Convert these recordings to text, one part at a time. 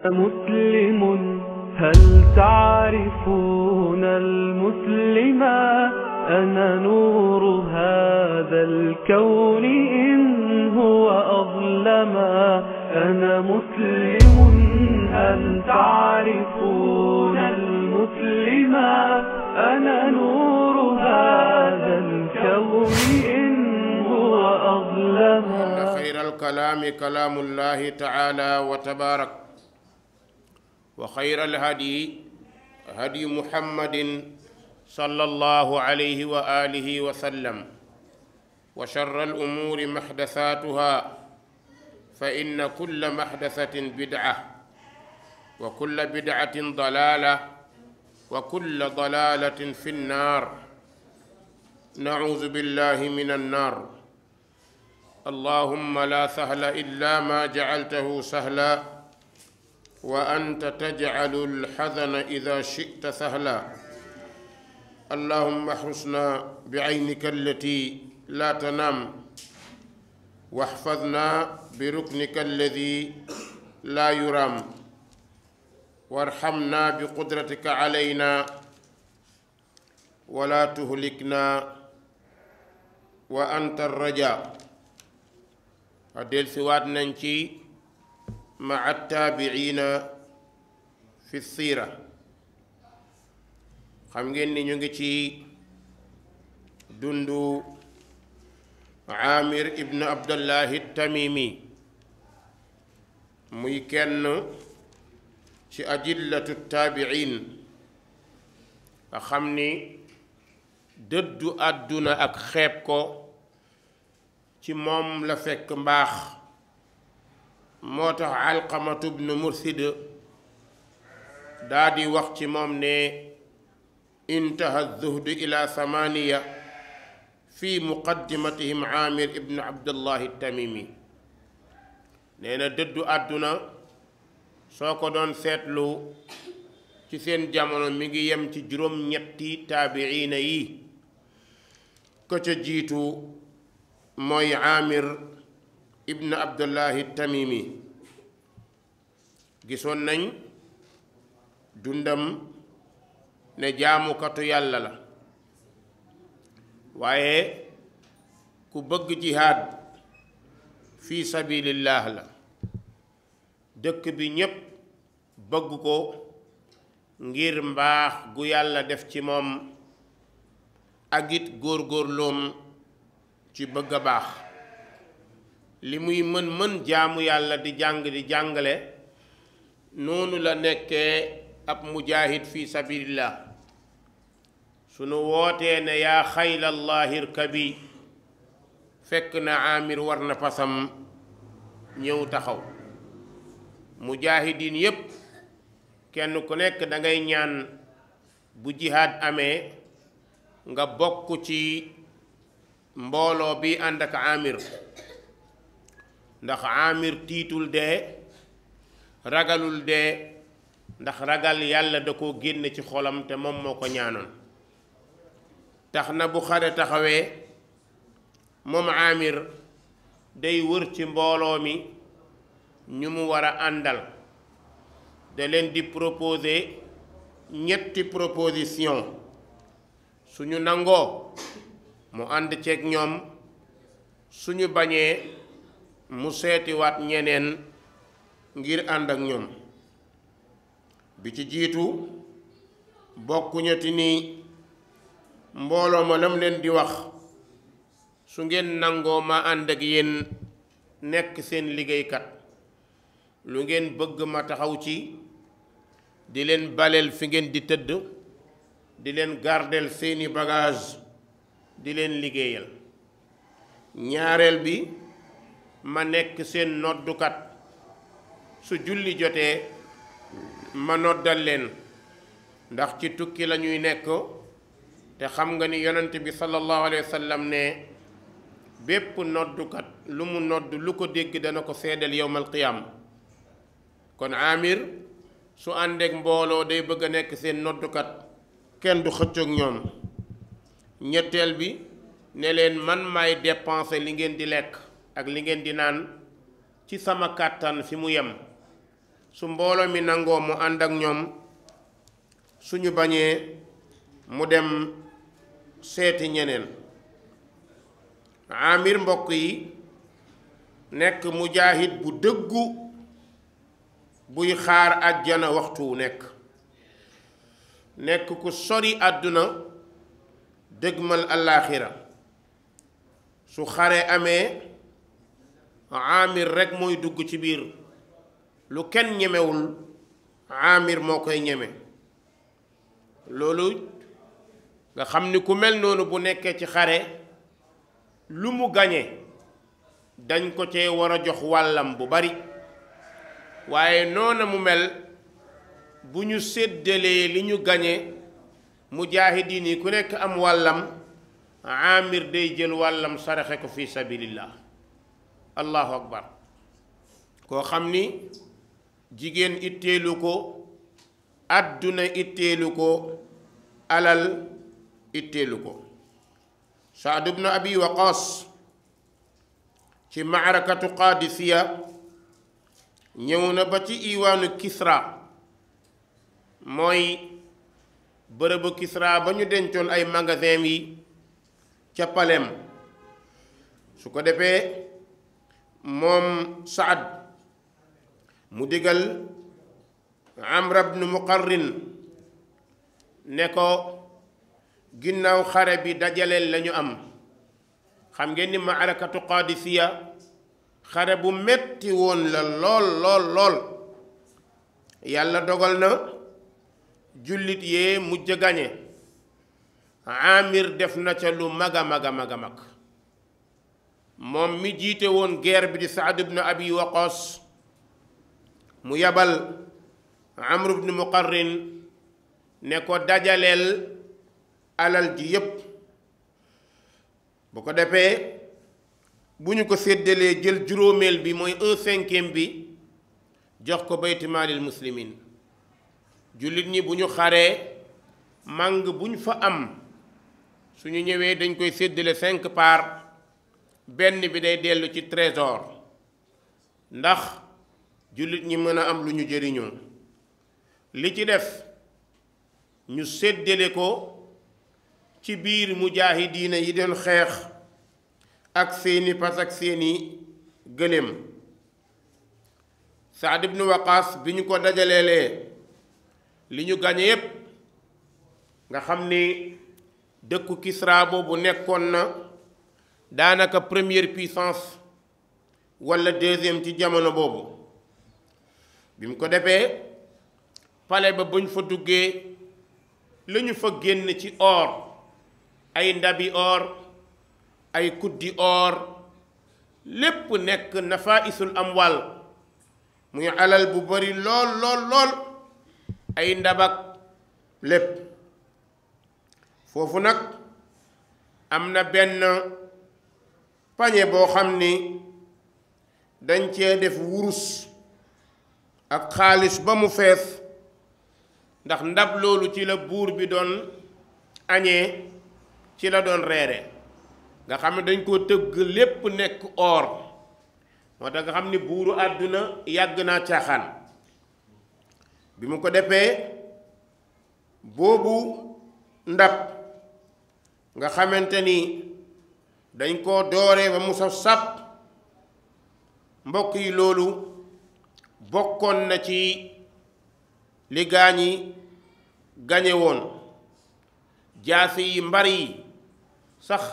مسلم هل تعرفون المسلما أنا نور هذا الكون إن هو أظلما أنا مسلم هل تعرفون المسلما أنا نور هذا الكون إن هو أظلما. خير الكلام كلام الله تعالى وتبارك وخير الهدي هدي محمد صلى الله عليه وآله وسلم وشر الأمور محدثاتها فإن كل محدثة بدعة وكل بدعة ضلالة وكل ضلالة في النار نعوذ بالله من النار. اللهم لا سهل إلا ما جعلته سهلا وأنت تجعل الحزن إذا شئت سهلا. اللهم احرسنا بعينك التي لا تنام واحفظنا بركنك الذي لا يرام وارحمنا بقدرتك علينا ولا تهلكنا وأنت الرجاء. del siwaat nañ ci maa taabiina fi siira. xam ngeen ni ñu ngi ci dundu Aamir ibn Abdullahi Tamimi muy kenn ci ajillatu taabiin nga xam ni dëddu àdduna ak xeeb ko ci moom la fekk mbaax. moo tax Alqamatu bnu Mursid daa di wax ci moom ne intaha zuhdu ila samaniya fi muqaddimatihim Aamir ibnu Abdullahi Tamimi. nee na dëddu àdduna soo ko doon seetlu ci seen jamono mi ngi yem ci juróom-ñetti taabiina yi. ko ca jiitu mooy Aamir ibn Abdullahi Tamimi. gisoon nañ dundam ne jaamukatu yàlla la waaye ku bëgg jihaad fi sabilillah la. dëkk bi ñépp bëgg ko ngir mbaax gu yàlla def ci moom ak it góor-góorloom ci bëgg a baax. li muy mën jaamu yàlla di jàng di jàngale noonu la nekkee ab mujaahid fi sabilillah. sunu wootee ne yaa xaylallahi irkabi fekk na Aamir war na fasam ñëw taxaw. mujaahidiin yépp kenn ku nekk da ngay ñaan bu jihaad amee nga bokk ci mbooloo bi ànd ak Aamir. ndax Aamir tiitul dee ragalul dee ndax ragal yàlla da koo génne ci xolam te moom moo ko ñaanoon. tax na bu xare taxawee moom Aamir day wër ci mbooloo mi ñu mu war a àndal. da leen di proposer ñetti proposition. suñu nangoo mu ànd ceeg ñoom, suñu bañee mu seetiwaat ñeneen ngir ànd ak ñoom. bi ci jiitu bokkuñati ni mbooloo ma lam leen di wax su ngeen nangoo ma ànd ak yéen nekk seen liggéeykat, lu ngeen bëgg ma taxaw ci, di leen baleel fi ngeen di tëdd, di leen gardeel seeni bagage, di leen liggéeyal. ñaareel bi ma nekk seen noddukat, su julli jotee ma noddal leen, ndax ci tukki la ñuy nekk te xam nga ni yonent bi sallallahu alayhi wa sallam ne bépp noddukat lu mu nodd lu ko dégg dana ko seedal yowmal qiyaam. kon Aamir su àndeek mbooloo day bëgg a nekk seen noddukat, kenn du xëccoog ñoom. ñetteel bi ne leen man maay dépenser li ngeen di lekk ak li ngeen di naan ci sama kàttan fi mu yem. su mbooloo mi nangoo mu ànd ak ñoom suñu bañee mu dem seeti ñeneen. Amir mbokk yi nekk mujaahid bu dëggu buy xaar àjjana waxtu wu nekk ku sori àdduna dëgmal allaaxira. su xare amee Amir rekk mooy dugg ci biir, lu kenn ñemewul Amir moo koy ñeme. loolu nga xam ni ku mel noonu bu nekkee ci xare lu mu gañe dañ ko cee war a jox wàllam bu bari, waaye noona mu mel bu ñu séddalee li ñu gañe mujaahidiin yi ku nekk am wàllam, Amir day jël wàllam saraxe ko fi sabilillah. allahu akbar. koo xam ni jigéen itteelu ko, àdduna itteelu ko, alal itteelu ko. Saad ibnu Abi Waqaas ci maarakatu Qaadisiya ñëw na ba ci iwaanu Kisra, mooy bërëbu Kisra ba ñu dencoon ay magasin yi ca palem. su ko defee moom Saad mu digal Amr ibn Muqarrin ne ko ginnaaw xare bi dajaleel lañu am. xam ngeen ni maarakatu Qaadisiya xare bu metti woon la lool. yàlla dogal na jullit yee mujj gañe. Amir def na ca lu mag a mag. moom mi jiite woon guerre bi di Saad ibn Abi Waqaas mu yabal Amr ibn Muqarrin ne ko dajaleel alal ji yépp. bu ko defee bu ñu ko séddalee jël juróomeel bi mooy 1/5 bi jox ko bayti maalil muslimin. jullit ñi bu ñu xaree màng bu ñu fa am suñu ñëwee dañ koy séddale 5 parts, benn bi day dellu ci trésor ndax jullit ñi mën a am lu ñu jëriñoo. li ci def ñu séddale ko ci biir mujaahidiina yi doon xeex ak seeni fas ak seeni gëléem. Saad ibn Waqaas bi ñu ko dajaleelee li ñu gañe yépp nga xam ni dëkku Kisra boobu nekkoon na daanaka première puissance walla deuxième ci jamono boobu. bi mu ko defee pale ba buñ fa duggee lañu fa génn ci or, ay ndabi or, ay kuddi or, lépp nekk nafaisul amwal, muy alal bu bari lool ay ndabak lépp. foofu nag am na benn pañe boo xam ni dañ cee def wurus ak xaalis ba mu fees, ndax ndab loolu ci la buur bi doon añee, ci la doon reere. nga xam ne dañ koo tëgg lépp nekk or. moo tax nga xam ni buuru àdduna yàgg naa caaxaan. bi mu ko defee boobu ndab nga xamante ni dañ koo dooree ba mu saf sàpp, mbokk yi loolu bokkoon na ci li gaañi gañe woon. jaasi yi mbar yi sax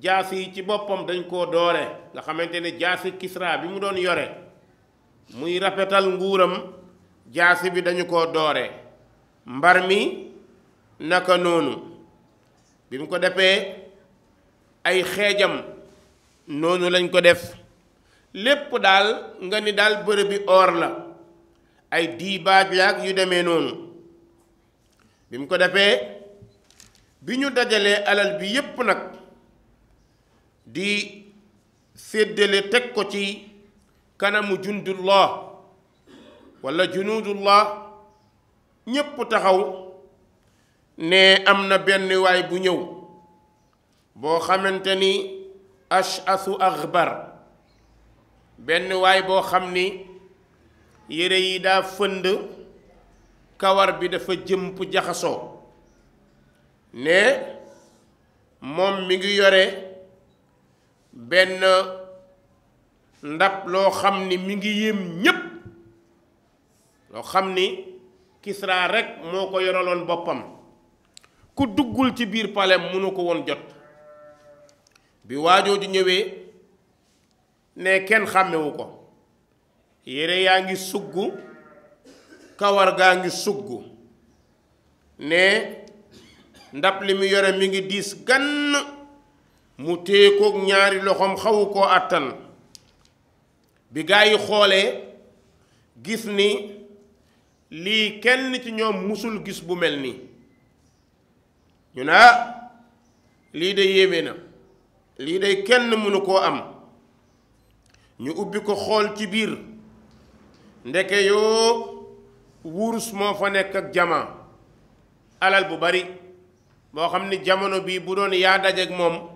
jaasi yi ci boppam dañ koo doore, nga xamante ne jaasi Kisra bi mu doon yore muy rafetal nguuram, jaasi bi dañu koo doore. mbar mi naka noonu. bi mu ko defee ay xeejam noonu lañ ko def. lépp daal nga ni daal bërëb bi or la, ay diibaaj yaag yu demee noonu. bi mu ko defee bi ñu dajalee alal bi yépp nag di séddale teg ko ci kanamu jundullah walla junudullah, ñépp taxaw ne am na benn waay bu ñëw boo xamante ni ash'asu aghbar, benn waay boo xam ni yére yi daa fënd kawar bi dafa jëmp jaxasoo ne moom mi ngi yore benn ndab loo xam ni mi ngi yéem ñépp loo xam ni Kisra rekk moo ko yoraloon boppam ku duggul ci biir palais mënu ko woon jot bi waajoo ji ñëwee ne kenn xàmmewu ko yére yaa ngi sugg kawar gaa ngi sugg ne ndab li mu yore mi ngi diis gann mu téye kook ñaari loxoom xawu koo àttan bi gaa yi xoolee gis ni lii kenn ci ñoom musul gis bu mel nii ñu ne lii de yéeme na lii de kenn mënu koo am ñu ubbi ko xool ci biir ndeke yoo wurus moo fa nekk ak jama alal bu bari boo xam ni jamono bii bu doon yaa dajeek moom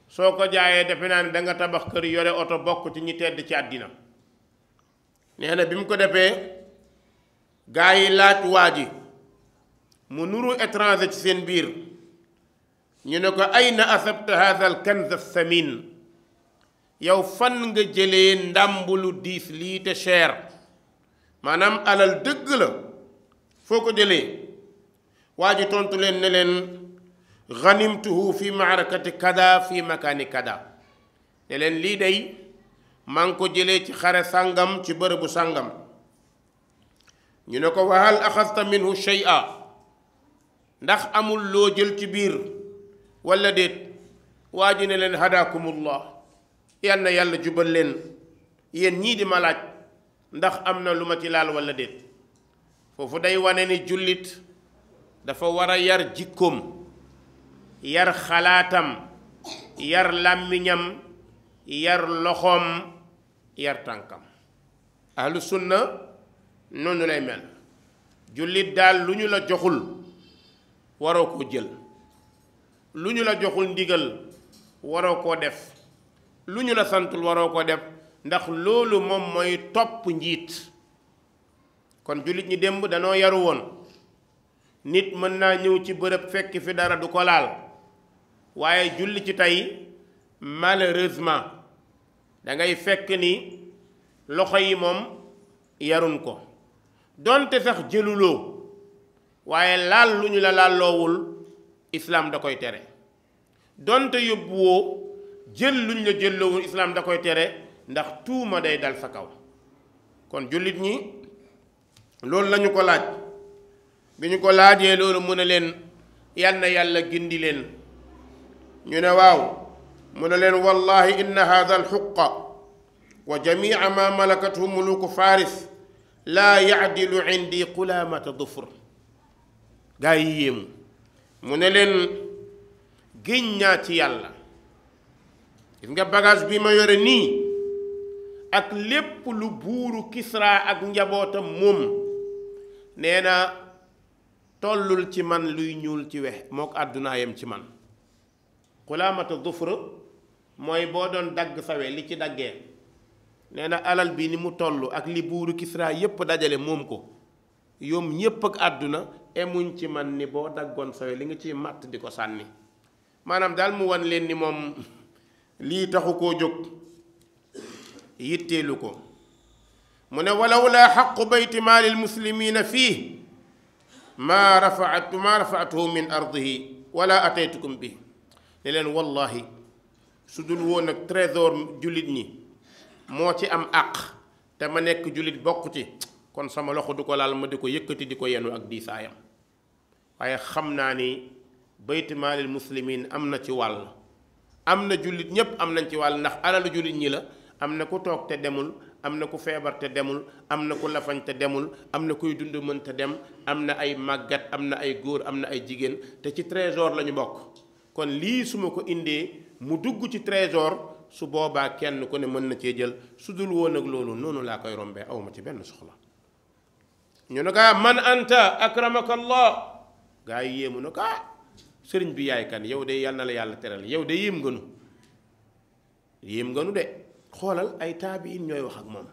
soo ko jaayee defe naa ne danga tabax kër yore oto bokk ci ñi tedd ci àddina nee na bi mu ko defee gaa yi laaj waa ji mu nuru étranger ci seen biir ñu ne ko ayna asabta hadha al kanz as-samin yow fan nga jëlee ndàmbulu diis lii te cher maanaam alal dëgg la foo ko jëlee waa ji tontu leen ne leen ghanimtuhu fi maarakati kada fi makaani kada ne leen lii day maa ngi ko jëlee ci xare sàngam ci bërëbu sàngam ñu ne ko wa hal axasta minhu shay'a ndax amul loo jël ci biir walla déet waa ji ne leen hadakumullah yal na yàlla jubal leen yéen ñii di ma laaj ndax am na lu ma ci laal walla déet foofu day wane ni jullit dafa war a yar jikkoom yar xalaatam yar làmmiñam yar loxoom yar tànkam ahlu sunna noonu lay mel jullit daal lu ñu la joxul waroo koo jël lu ñu la joxul ndigal waroo koo def lu ñu la santul waroo koo def ndax loolu moom mooy topp njiit kon jullit ñi démb danoo yaru woon nit mën naa ñëw ci bërëb fekk fi dara du ko laal waaye julli ci tey malheureusement da ngay fekk ni loxo yi moom yarun ko donte sax jëluloo waaye laal lu ñu la laalloowul islaam da koy tere donte yóbbuwoo jël lu ñu la jëlloowul islaam da koy tere ndax tuuma day dal sa kaw kon jullit ñi loolu lañu ko laaj bi ñu ko laajee loolu mu ne leen yal na yàlla gindi leen ñu ne waaw mu ne leen wallahi inna hadha alxuqa wa jamia ma malakathu muluku faris laa yaadilu indi qulaamata dufur gaa yi yéemu mu ne leen géñ naa ci yàlla gis nga bagage bi ma yore nii ak lépp lu buuru Kisra ak njabootam moom nee na tollul ci man luy ñuul ci wex moo ko àddunaayam ci man qulaamata dufur mooy boo doon dagg sawe li ci daggee nee na alal bi ni mu toll ak li buuru Kisra yépp dajale moom ko yoom ñépp ak àdduna emuñ ci man ni boo daggoon sawe li nga ciy màtt di ko sànni maanaam daal mu wan leen ni moom lii taxu koo jóg yitteelu ko mu ne walaw laa xaqu bayti maalil muslimina fii maa rafaatuhu min ardihi wala ataytukum bi ne leen wallahi su dul woon ak trésor jullit ñi moo ci am àq te ma nekk jullit bokk ci kon sama loxo du ko laal ma di ko yëkkati di ko yenu ak diisaayam waaye xam naa ni bayti maalil muslimin am na ci wàll am na jullit ñépp am nañ ci wàll ndax alalu jullit ñi la am na ku toog te demul am na ku feebar te demul am na ku lafañ te demul am na kuy dund mën te dem am na ay màggat am na ay góor am na ay jigéen te ci trésor la ñu bokk kon lii su ma ko indee mu dugg ci trésor su boobaa kenn ku ne mën na cee jël su dul woon ak loolu noonu laa koy rombee awma ci benn soxla ñu ne kaa man anta akramaka allah gaa yi yéemu na kaa sëriñ bi yaay kan yow de yal na la yàlla teral yow de yéem nganu de xoolal ay taabiin ñooy wax ak moom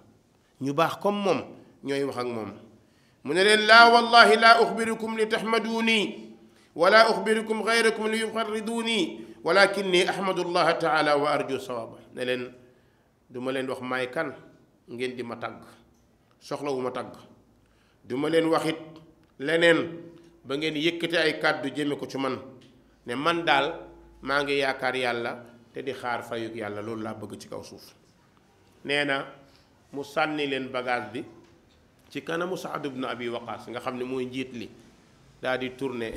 ñu baax comme moom ñooy wax ak moom mu ne leen laa wallahi laa uxbirukum li taxmaduuni wala uxbirukum gayrakum li yuxarriduuni walakinni ahmadu llaha taala wa arju sawaaba ne leen du ma leen wax maay kan ngeen di ma tagg soxlawu ma tagg du ma leen waxit leneen ba ngeen yëkkate ay kàddu jëme ko ci man ne man daal maa ngi yaakaar yàlla te di xaar fayug yàlla loolu laa bëgg ci kaw suuf nee na mu sànni leen bagage bi ci kanamu Saad ibn Abi Waqaas nga xam ne mooy njiit li daal di tourné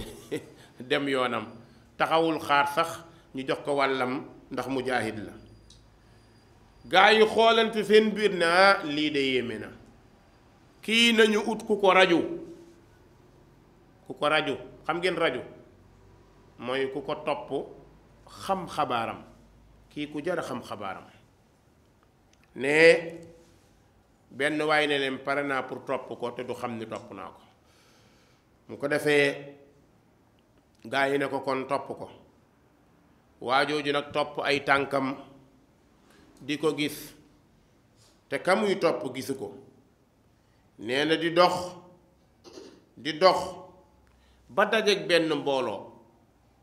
dem yoonam taxawul xaar sax ñu jox ko wàllam ndax mujaahid la gaa yi xoolante seen biir na lii de yéeme na kii nañu ut ku ko raju xam ngeen raju mooy ku ko topp xam xabaaram kii ku jar a xam xabaaram ne benn waay ne leen pare naa pour topp ko te du xam ni topp naa ko mu ko defee gaa yi ne ko kon topp ko waajooju nag topp ay tànkam di ko gis te ka muy topp gisu ko nee na di dox ba dajeek benn mbooloo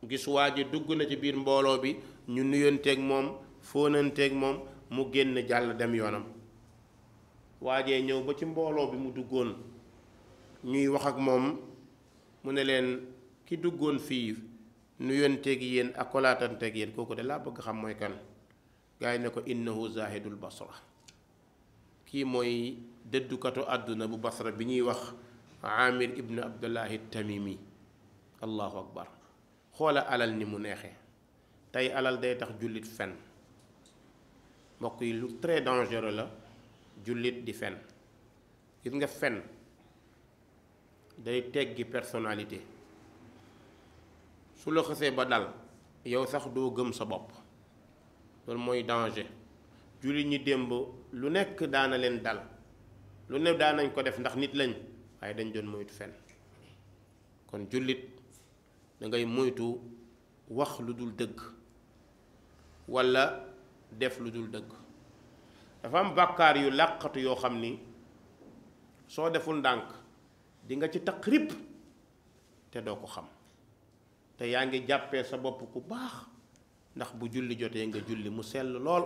gis waa ji dugg na ci biir mbooloo bi ñu nuyonteeg moom fóonanteeg moom mu génn jàll dem yoonam waajee ñëw ba ci mbooloo bi mu duggoon ñuy wax ak moom mu ne leen ki duggoon fii nuyonteeg yéen ak kolaatanteeg yéen kooku de laa bëgg xam mooy kan gaa yi ne ko innahu zahidul basra kii mooy dëddukatu àdduna bu basra bi ñuy wax amir ibnu abdullahi tamimi allahu akbar xoola alal ni mu neexee tey alal day tax jullit fen mbokk yi lu très dangereux la jullit di fen gis nga fen day teggi personnalité su la xësee ba dal yow sax doo gëm sa bopp loolu mooy danger jullit ñi démb lu nekk daana leen dal lu ne daanañ ko def ndax nit lañ waaye dañ doon moytu fen kon jullit dangay moytu wax lu dul dëgg walla def lu dul dëgg dafa am bàkkaar yu làqatu yoo xam ni soo deful ndànk di nga ci taq rip te doo ko xam te yaa ngi jàppee sa bopp ku baax ndax bu julli jotee nga julli mu sell lool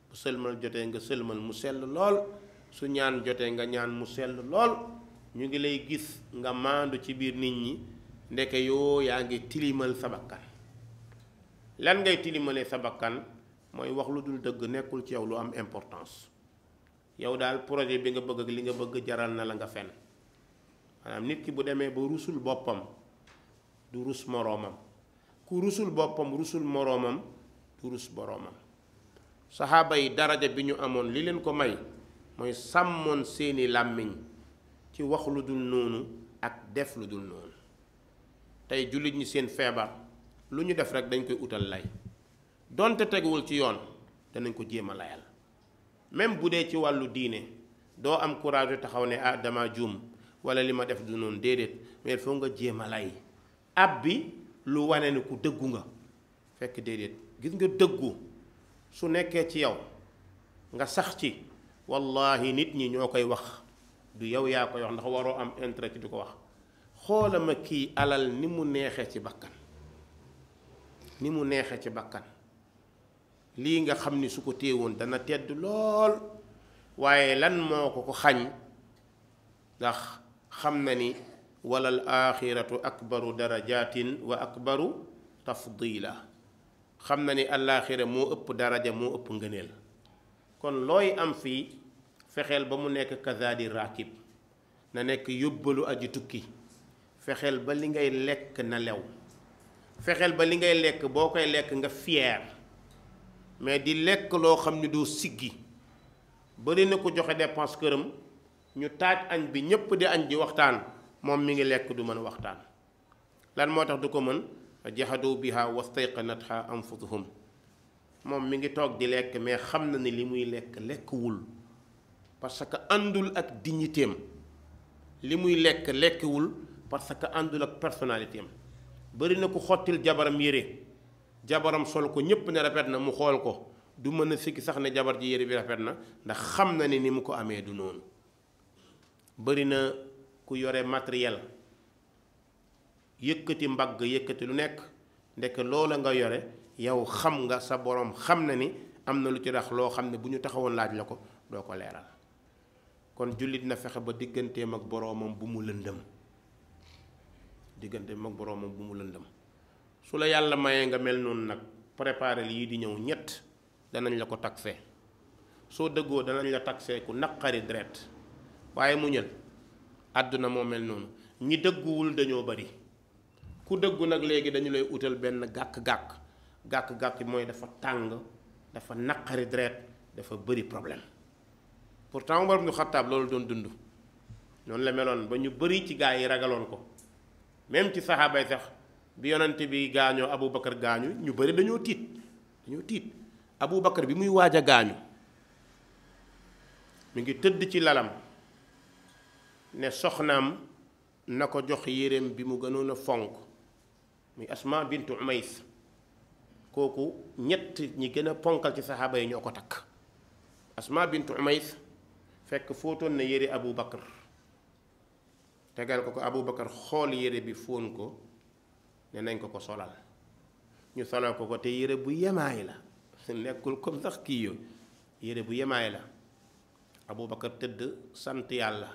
bu sëlmal jotee nga sëlmal mu sell lool su ñaan jotee nga ñaan mu sell lool ñu ngi lay gis nga maandu ci biir nit ñi ndeke yoo yaa ngi tilimal sa bakkan lan ngay tilimalee sa bakkan mooy wax lu dul dëgg nekkul ci yow lu am importance yow daal projet bi nga bëgg ak li nga bëgg jaral na la nga fen maanaam nit ki bu demee ba rusul boppam du rus moroomam ku rusul boppam rusul moroomam du rus boroomam saxaaba yi daraja bi ñu amoon li leen ko may mooy sàmmoon seeni làmmiñ ci wax lu dul noonu ak def lu dul noonu tey jullit ñi seen feebar lu ñu def rek dañ koy utal lay donte teguwul ci yoon danañ ko jéem a layal même bu dee ci wàllu diine doo am courage taxaw ne ah dama juum wala li ma def du noonu déedéet mais foo nga jéem a lay ab bi lu wane ni ku dëggu nga fekk déedéet gis nga dëggu su nekkee ci yow nga sax ci wallahi nit ñi ñoo koy wax du yow yaa koy wax ndax waroo am intérêt ci di ko wax xoola ma kii alal ni mu neexee ci bakkan ni mu neexee ci bakkan lii nga xam ni su ko téewoon dana tedd lool waaye lan moo ko xañ ndax xam na ni walal axiratu akbaru darajatin wa akbaru tafdila xam na ni alaaxira moo ëpp daraja moo ëpp ngëneel kon looy am fii fexeel ba mu nekk kazaadi raakib na nekk yóbbalu aji tukki fexeel ba li ngay lekk na lew fexeel ba li ngay lekk boo koy lekk nga fier mais di lekk loo xam ni doo siggi bari na ko joxe dépense këram ñu taaj añ bi ñépp di añ di waxtaan moom mi ngi lekk du mën a waxtaan lan moo tax du ko mën jahadu biha wastayqanatha anfusuhum moom mi ngi toog di lekk mais xam na ni li muy lekkwul parce que àndul ak dignitéem li muy lekkwul parce que àndul ak personnalité am bari na ko xottil jabaram yére jabaram sol ko ñépp ne rafet na mu xool ko du mën a sikki sax ne jabar ji yére bi rafet na ndax xam na ni mu ko amee du noonu bari na ku yore matériel yëkkati mbagg yëkkati lu nekk ndekk loola nga yore yow xam nga sa borom xam na ni am na lu ci rax loo xam ne bu ñu taxawoon laaj la ko doo ko leeral. kon jullit na fexe ba digganteem ak boroomam bu mu lëndëm digganteem ak boroomam bu mu lëndëm su la yàlla mayee nga mel noonu nag préparer lii di ñëw ñett danañ la ko taxé soo dëggoo danañ la taxé ku naqari deret waaye mu ñël àdduna moo mel noonu ñi dëgguwul dañoo bari ku dëggu nag léegi dañu lay utal benn gàkk-gàkk mooy dafa tàng dafa naqari deret dafa bari problème. pourtant Umar ibn Khattab loolu doon dund noonu la meloon ba ñu bari ci gaa yi ragaloon ko même ci saxaaba yi sax bi yonante bi gaañoo Abu Bakar gaañu ñu bari dañoo tiit Abu Bakar bi muy waaj a gaañu mi ngi tëdd ci lalam ne soxnaam na ko jox yéreem bi mu gënoon a fonk muy Asma bintu Umays kooku ñett ñi gën a ponkal ci saxaaba yi ñoo ko takk. Asma bintu Umays fekk fóotoon na yére Abu Bakar tegal ko Abu Bakar xool yére bi fóon ko ne nañ ko solal ñu solal ko te yére bu yemaay la nekkul comme sax kii yooyu yére bu yemaay la Abu Bakar tëdd sant yàlla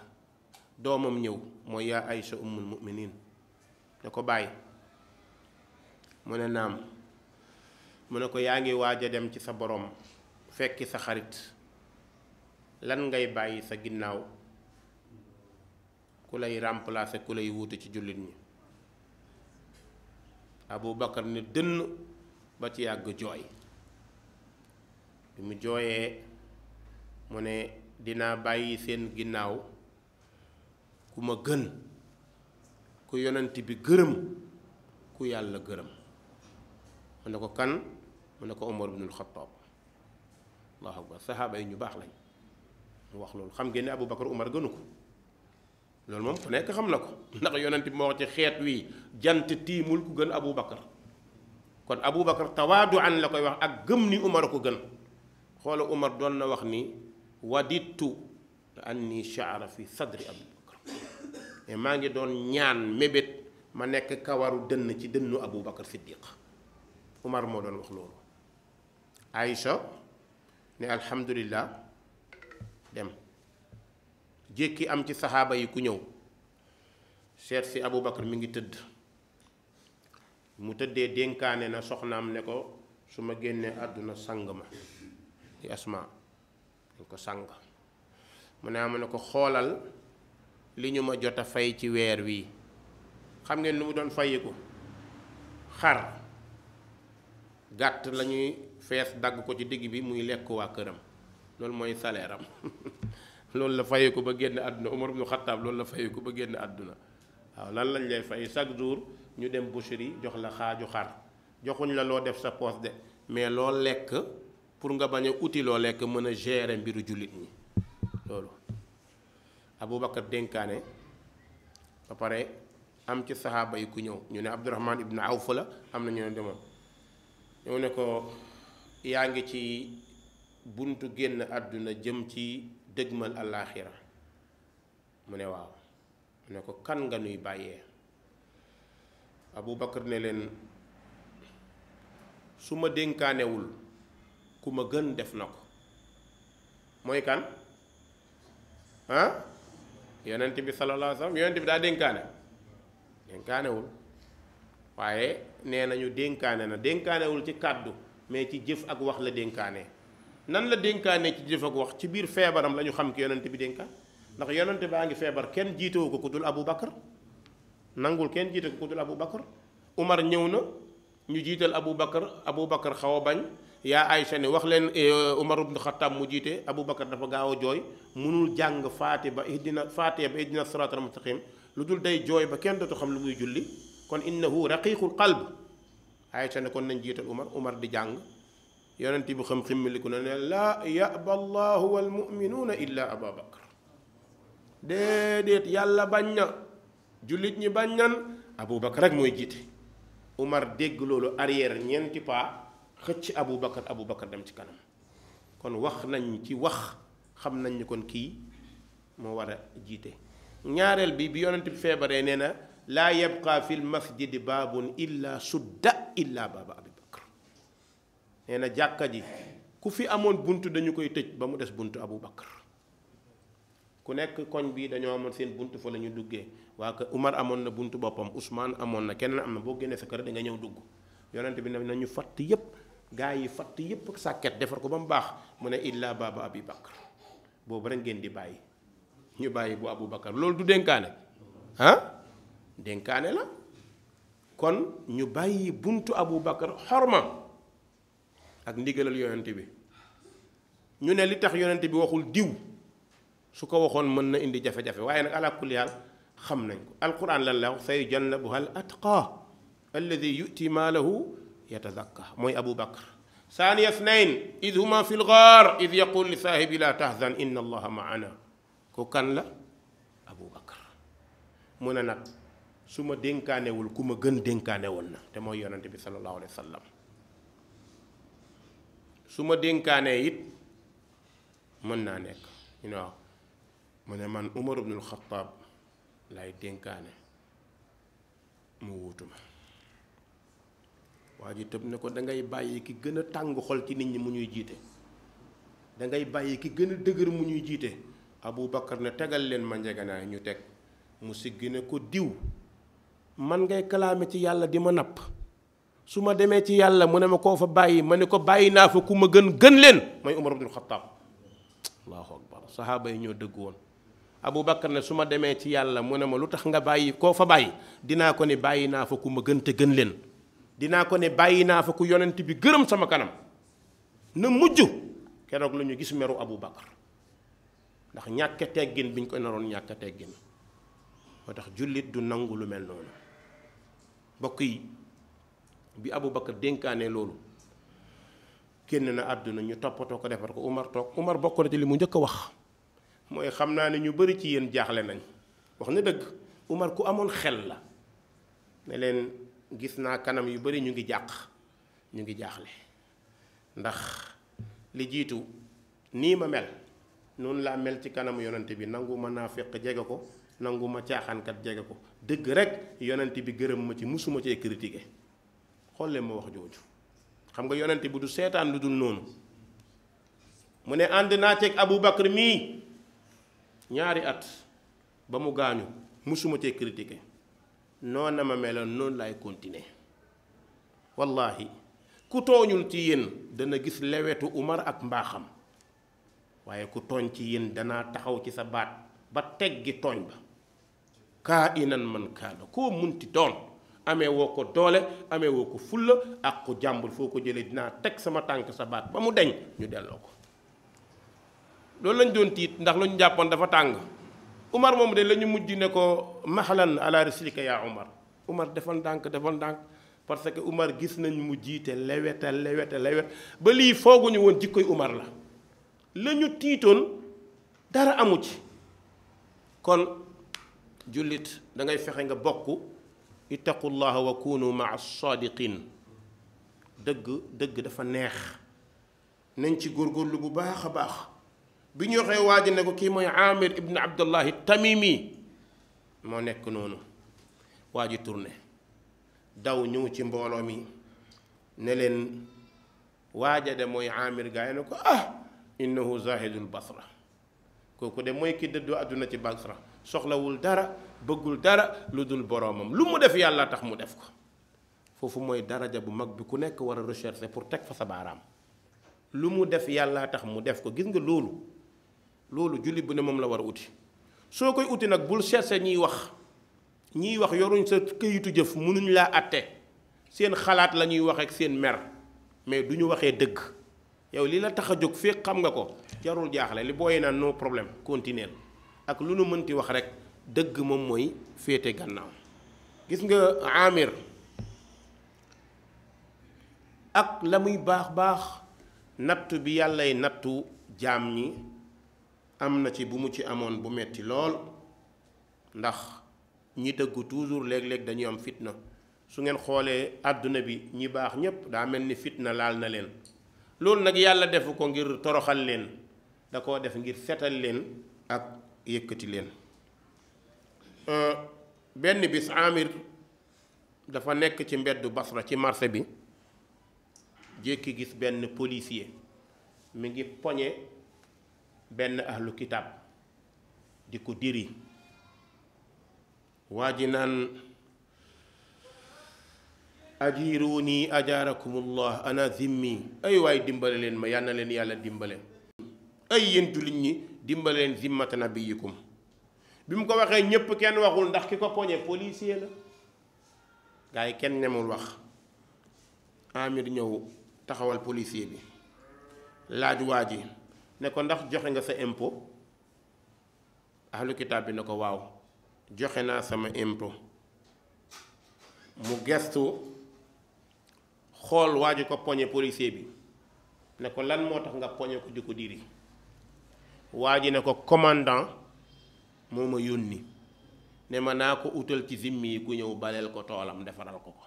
doomam ñëw mooy yaa Aysa ummul mu'minin ne ko bàyyi mu ne naam mu ne ko yaa ngi waaj a dem ci sa borom fekki sa xarit lan ngay bàyyi sa ginnaaw ku lay remplacer ku lay wuute ci jullit ñi Abu Bakar ne dënn ba ci yàgg jooy bi mu jooyee mu ne dinaa bàyyi seen ginnaaw ku ma gën ku yonent bi gërëm ku yàlla gërëm mu ne ko kan mu ne ko Umar ibnul Xattaab Allahu akbar saxaaba yi ñu baax lañ mu wax loolu xam ngeen ne Abu Bakar Umar gënu ko loolu moom ku nekk xam na ko ndax yonent bi moo wax ci xeet wi jant tiimul ku gën Abu Bakar kon Abu Bakar tawaaduan la koy wax ak gëm ni Umar a ko gën xoola Umar doon na wax ni wadittu anni shaara fi sadri Abu Bakar mais maa ngi doon ñaan mébét ma nekk kawaru dënn ci dënnu Abu Bakar Siddiq Umar moo doon wax loolu Aïcha ne alhamdulillah dem jékki am ci saxaaba yi ku ñëw seet si Abu Bakar mi ngi tëdd mu tëddee dénkaane na soxnaam ne ko su ma génnee àdduna sang ma di Asma dañ ko sang mu ne ko xoolal li ñu ma jot a fay ci weer wii xam ngeen lu mu doon fayiku xar gàtt lañuy fees dagg ko ci digg bi muy lekk waa këram loolu mooy salaire am loolu la fayiku ba génn àdduna Umar ibn Khattab loolu la fayiku ba génn àdduna waaw lan lañ lay fay chaque jour ñu dem boucherie jox la xaaju xar joxuñ la loo def sa poche de mais loo lekk pour nga bañ a uti loo lekk mën a gérer mbiru jullit ñi loolu Abu Bakar dénkaane ba pare am ci saxaaba yi ku ñëw ñu ne Abdurahman ibn Awf la am na ñu ne demoon ñëw ne ko yaa ngi ci buntu génn àdduna jëm ci dëgmal àllaaxira mu ne waaw mu ne ko kan nga nuy bàyyee Abu Bakar ne leen su ma dénkaanewul ku ma gën def na ko mooy kan yonent bi sallallahu alayhi wa sallam yonent bi daa dénkaanewul waaye nee nañu dénkaanewul ci kàddu mais ci jëf ak wax la dénkaane nan la dénkaane ci jëf ak wax ci biir feebaram la ñu xam ki yonent bi dénkaan ndax yonent baa ngi feebar kenn jiitewu ko ku dul Abu Bakar nangul kenn jiite ko ku dul Abu Bakar Umar ñëw na ñu jiital Abu Bakar xaw a bañ yaa Aysa ne wax leen Umar ibn Khattab mu jiite Abu Bakar dafa gaaw a jooy munul jàng faate ba ihdina siraatal mustaqim lu dul day jooy ba kenn dootu xam lu muy julli kon innahu raqiqul qalb Aysa ne kon nañ jiital Umar di jàng yonent bi xam ximmiliku na ne laa yaba allahu wal muminuuna illa Aba Bakar déedéet yàlla bañ na jullit ñi bañ nan Abu Bakar rek mooy jiite Umar dégg loolu arrière ñeenti pas xëcc Abu Bakar dem ci kanam kon wax nañ ci wax xam nañ ni kon kii moo war a jiite ñaareel bi yonent bi feebaree nee na laa yabqa fil masjidi baabun illa sudda illa baaba abi bakr nee na jàkka ji ku fi amoon bunt dañu koy tëj ba mu des buntu abu bakr ku nekk koñ bii dañoo amoon seen bunt fa la ñu duggee waa que Umar amoon na buntu boppam Ousmane amoon na keneen am na boo génnee sa kër da nga ñëw dugg yonent bi ne nañu fatt yépp gaa yi fatt yépp ak sàkket defar ko ba mu baax mu ne illa baaba abi bakr boobu rek ngeen di bàyyi ñu bàyyi bu abu bakar loolu du dénkaane dénkaane la kon ñu bàyyi buntu abu bakar xorma ak ndigalal yonent bi ñu ne li tax yonent bi waxul diw su ko waxoon mën na indi jafe-jafe waaye nag ala kulli haal xam nañ ko alquran lan la wax sayujannabuha al atqa alladi yuti maalahu yatazakka mooy abu bakar saaniya snayn id huma fi lgaar id yaqul li saahibi la tahzan inna allaha maana ko kan la abu bakar mu ne nag su ma dénkaanewul ku ma gën dénkaane woon na te mooy yonante bi sallallahu alayhi wa sallam su ma dénkaanee it mën naa nekk ñu ne waaw mu ne man Umar ibnul Xattaab lay dénkaane mu wuutu ma waa ji tëb ne ko dangay bàyyi ki gën a tàng xol ci nit ñi mu ñuy jiite dangay bàyyi ki gën a dëgër mu ñuy jiite Abu Bakar ne tegal leen ma njeganaay ñu teg mu siggi ne ko diw man ngay kalaame ci yàlla di ma napp su ma demee ci yàlla mu ne ma koo fa bàyyi ma ne ko bàyyi naa fa ku ma gën leen mooy Umar ibnul Xattaab allahu akbar sahaaba yi ñoo dëgg woon Abu Bakar ne su ma demee ci yàlla mu ne ma lu tax nga bàyyi koo fa bàyyi dinaa ko ne bàyyi naa fa ku ma gën te gën leen dinaa ko ne bàyyi naa fa ku yonent bi gërëm sama kanam na mujj keroog la ñu gis meru Abu Bakar ndax ñàkk teggin biñ ko naroon ñàkk teggin moo tax jullit du nangu lu mel noonu mbokk yi bi Abu Bakar dénkaane loolu génn na àdduna ñu toppatoo ko defar ko Umar toog Umar bokk na ci li mu njëkk a wax mooy xam naa ne ñu bari ci yéen jaaxle nañ wax na dëgg Umar ku amoon xel la ne leen gis naa kanam yu bari ñu ngi jaaxle ndax li jiitu nii ma mel noonu laa mel ci kanamu yonent bi nangu ma naa fekk jege ko nangu ma caaxaankat jege ko dëgg rek yonent bi gërëm ma ci musuma cee critiquer xool leen ma wax jooju xam nga yonent bi du seetaan lu dul noonu mu ne ànd naa ceeg Abu Bakr mii ñaari at ba mu gaañu musuma cee critiquer noonu ma meloon noonu laay continuer wallahi ku tooñul ci yéen dana gis lewetu Umar ak mbaaxam waaye ku tooñ ci yéen danaa taxaw ci sa baat ba teggi tooñ ba kaa inan man kaana koo munti doon amee woo ko doole amee woo ko fulla ak ku jàmbul foo ko jëlee dinaa teg sama tànk sa baat ba mu deñ ñu delloo ko loolu lañ doon tiit ndax lu ñu jàppoon dafa tàng Umar moom de la ñu mujj ne ko maxalan ala rislika yaa Umar defal ndànk parce que Umar gis nañ mu jiite lewet ba lii fooguñu woon jikkoy Umar la ñu tiitoon dara amu ci kon jullit da ngay fexe nga bokk ittaqullaha wa kunu maa sadiqin dëgg dafa neex nañ ci góorgóorlu bu baax a baax bi ñu waxee waa ji ne ko kii mooy Amir ibn Abdullahi Tamimi moo nekk noonu waa ji tourné daw ñëw ci mbooloo mi ne leen waaja de mooy Amir gaa yi ne ko innahu zahidul basra kooku de mooy ki dëddu àdduna ci Basra soxlawul dara bëggul dara lu dul boroomam lu mu def yàlla tax mu def ko foofu mooy daraja bu mag bi ku nekk war a rechercher pour teg fa sa baaraam lu mu def yàlla tax mu def ko gis nga loolu jullit bu ne moom la war a uti soo koy uti nag bul chercher ñiy wax yoruñ sa këyitu jëf mënuñ laa atte seen xalaat la ñuy wax ak seen mer mais du ñu waxee dëgg yow li la tax a jóg fekk xam nga ko jarul jaaxle li booy naan no problème continuer ak lu nu mënti wax rek dëgg moom mooy féete gannaaw gis nga Amir ak la muy baax nattu bi yàllay nattu jaam ñi am na ci bu mu ci amoon bu metti lool ndax ñi dëggu toujours léeg-léeg dañuy am fitna su ngeen xoolee àdduna bi ñi baax ñépp daa mel ni fitna laal na leen loolu nag yàlla defu ko ngir toroxal leen da koo def ngir setal leen ak yëkkati leen benn bis Amir dafa nekk ci mbeddu Basra ci marché bi jékki gis benn policier mi ngi poñe benn ahlu kitaab di ko diri waa ji naan ajiruni ajaarakumullah ana zimmi ay waay dimbale leen ma yal na leen yàlla dimbale ay yéen jullit ñi dimbale leen zimmata nabiyikum bi mu ko waxee ñépp kenn waxul ndax ki ko poñe policier la gaa yi kenn ñemul wax. Amir ñëw taxawal policier bi laaj waa ji ne ko ndax joxe nga sa impôt ahlu kitaab bi ne ko waaw joxe naa sama impôt mu gestu xool waa ji ko poñe policier bi ne ko lan moo tax nga poñe ko di ko diri waa ji ne ko commandant moo ma yónni ne ma naa ko utal ci zimmi yi ku ñëw baleel ko toolam defaral ko ko.